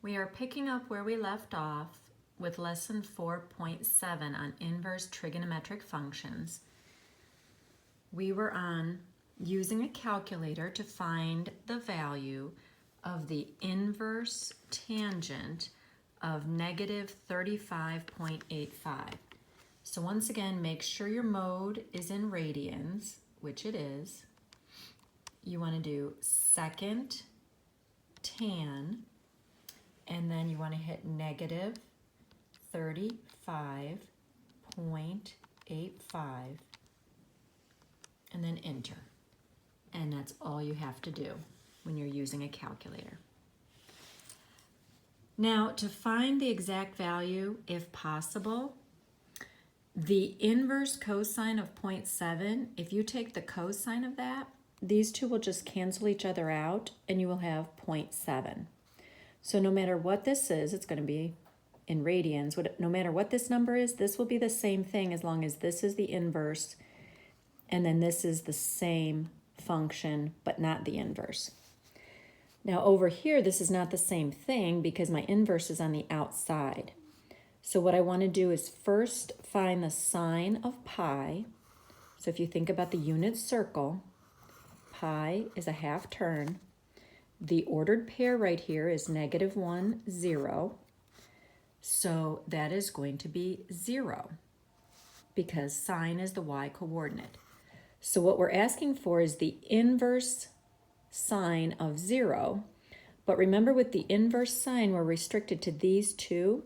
We are picking up where we left off with lesson 4.7 on inverse trigonometric functions. We were on using a calculator to find the value of the inverse tangent of negative 35.85. So once again, make sure your mode is in radians, which it is. You want to do second tan, and then you want to hit negative 35.85, and then enter. And that's all you have to do when you're using a calculator. Now, to find the exact value, if possible, the inverse cosine of 0.7, if you take the cosine of that, these two will just cancel each other out, and you will have 0.7. So no matter what this is, it's going to be in radians. No matter what this number is, this will be the same thing as long as this is the inverse, and then this is the same function, but not the inverse. Now over here, this is not the same thing because my inverse is on the outside. So what I want to do is first find the sine of pi. So if you think about the unit circle, pi is a half turn. The ordered pair right here is -1, 0. So that is going to be 0 because sine is the y coordinate. So what we're asking for is the inverse sine of 0. But remember, with the inverse sine, we're restricted to these two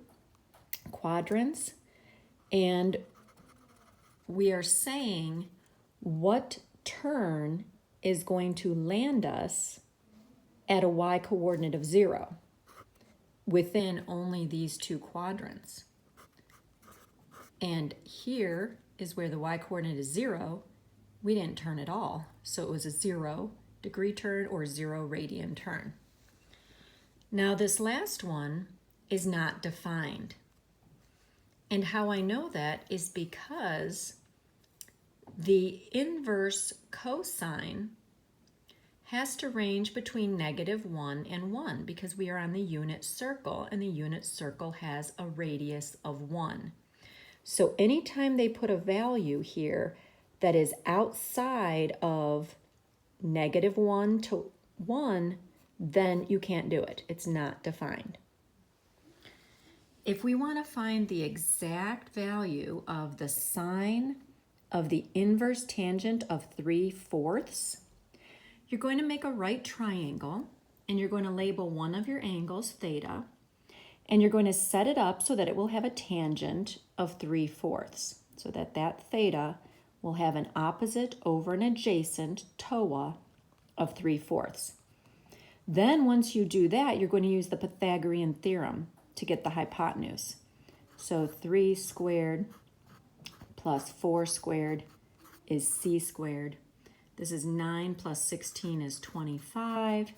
quadrants. And we are saying what turn is going to land us at a y coordinate of 0 within only these two quadrants. And here is where the y coordinate is 0. We didn't turn at all, so it was a 0-degree turn or 0 radian turn. Now this last one is not defined. And how I know that is because the inverse cosine has to range between -1 and 1 because we are on the unit circle, and the unit circle has a radius of 1. So anytime they put a value here that is outside of -1 to 1, then you can't do it. It's not defined. If we want to find the exact value of the sine of the inverse tangent of 3/4, you're going to make a right triangle, and you're going to label one of your angles theta, and you're going to set it up so that it will have a tangent of 3/4, so that that theta will have an opposite over an adjacent TOA of 3/4. Then once you do that, you're going to use the Pythagorean theorem to get the hypotenuse. So 3 squared plus 4 squared is c squared. This is 9 plus 16 is 25.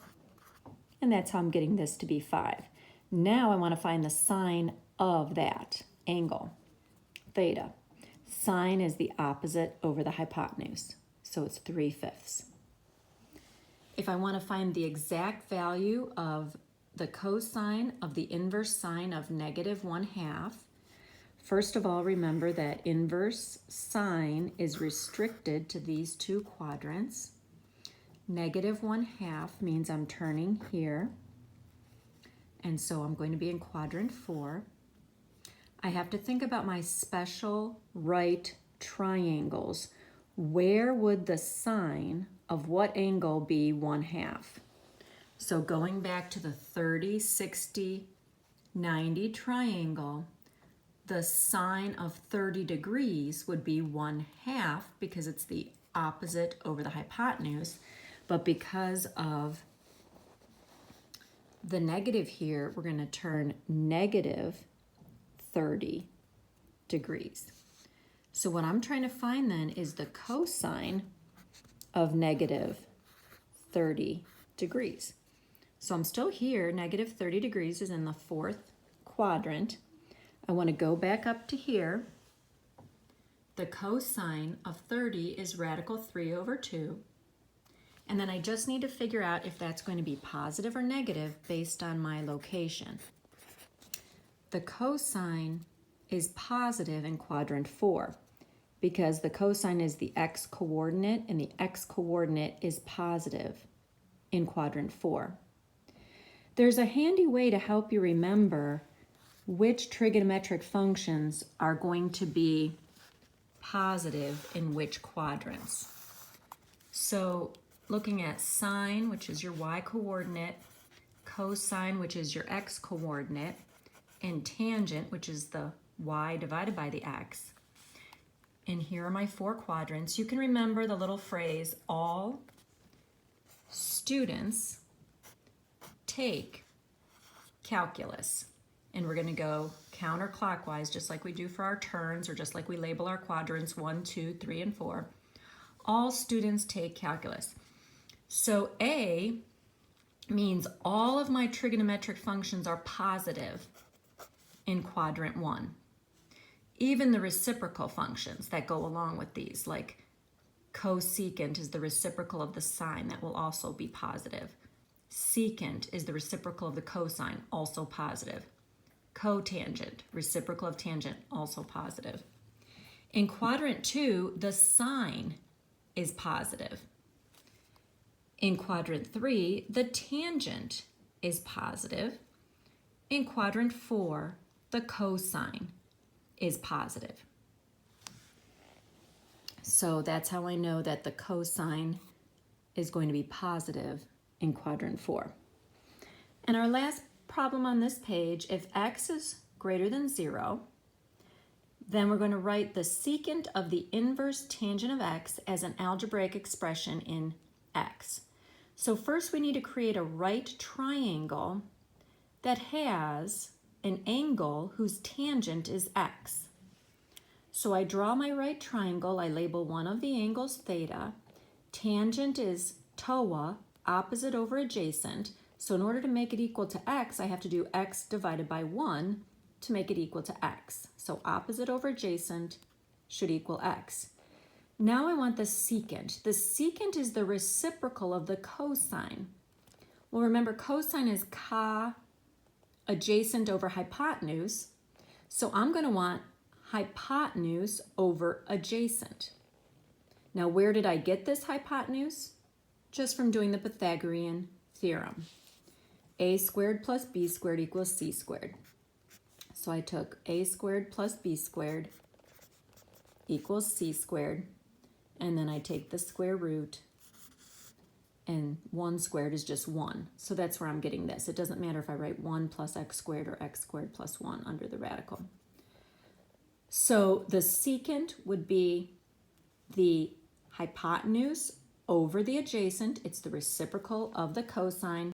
And that's how I'm getting this to be 5. Now I want to find the sine of that angle, theta. Sine is the opposite over the hypotenuse, so it's 3/5. If I want to find the exact value of the cosine of the inverse sine of -1/2, first of all, remember that inverse sine is restricted to these two quadrants. -1/2 means I'm turning here, and so I'm going to be in quadrant 4. I have to think about my special right triangles. Where would the sine of what angle be 1/2? So going back to the 30, 60, 90 triangle, the sine of 30 degrees would be 1/2 because it's the opposite over the hypotenuse. But because of the negative here, we're going to turn -30 degrees. So what I'm trying to find then is the cosine of -30 degrees. So I'm still here. -30 degrees is in the 4th quadrant. I want to go back up to here. The cosine of 30 is radical 3/2. And then I just need to figure out if that's going to be positive or negative based on my location. The cosine is positive in quadrant 4 because the cosine is the x coordinate and the x coordinate is positive in quadrant 4. There's a handy way to help you remember which trigonometric functions are going to be positive in which quadrants. So looking at sine, which is your y coordinate, cosine, which is your x coordinate, and tangent, which is the y divided by the x. And here are my 4 quadrants. You can remember the little phrase, all students take calculus. And we're going to go counterclockwise, just like we do for our terms, or just like we label our quadrants 1, 2, 3, and 4. All students take calculus. So A means all of my trigonometric functions are positive in quadrant 1. Even the reciprocal functions that go along with these, like cosecant is the reciprocal of the sine, that will also be positive. Secant is the reciprocal of the cosine, also positive. Cotangent, reciprocal of tangent, also positive. In quadrant 2, the sine is positive. In quadrant 3, the tangent is positive. In quadrant 4, the cosine is positive. So that's how I know that the cosine is going to be positive in quadrant 4. And our last problem on this page, if x is greater than 0, then we're going to write the secant of the inverse tangent of x as an algebraic expression in x. So first we need to create a right triangle that has an angle whose tangent is x. So I draw my right triangle, I label one of the angles theta, tangent is TOA, opposite over adjacent, so in order to make it equal to x, I have to do x divided by 1 to make it equal to x. So opposite over adjacent should equal x. Now I want the secant. The secant is the reciprocal of the cosine. Well, remember, cosine is ca adjacent over hypotenuse, so I'm going to want hypotenuse over adjacent. Now, where did I get this hypotenuse? Just from doing the Pythagorean theorem. A squared plus b squared equals c squared. So I took a squared plus b squared equals c squared, and then I take the square root, and 1 squared is just 1. So that's where I'm getting this. It doesn't matter if I write 1 plus x squared or x squared plus 1 under the radical. So the secant would be the hypotenuse over the adjacent. It's the reciprocal of the cosine.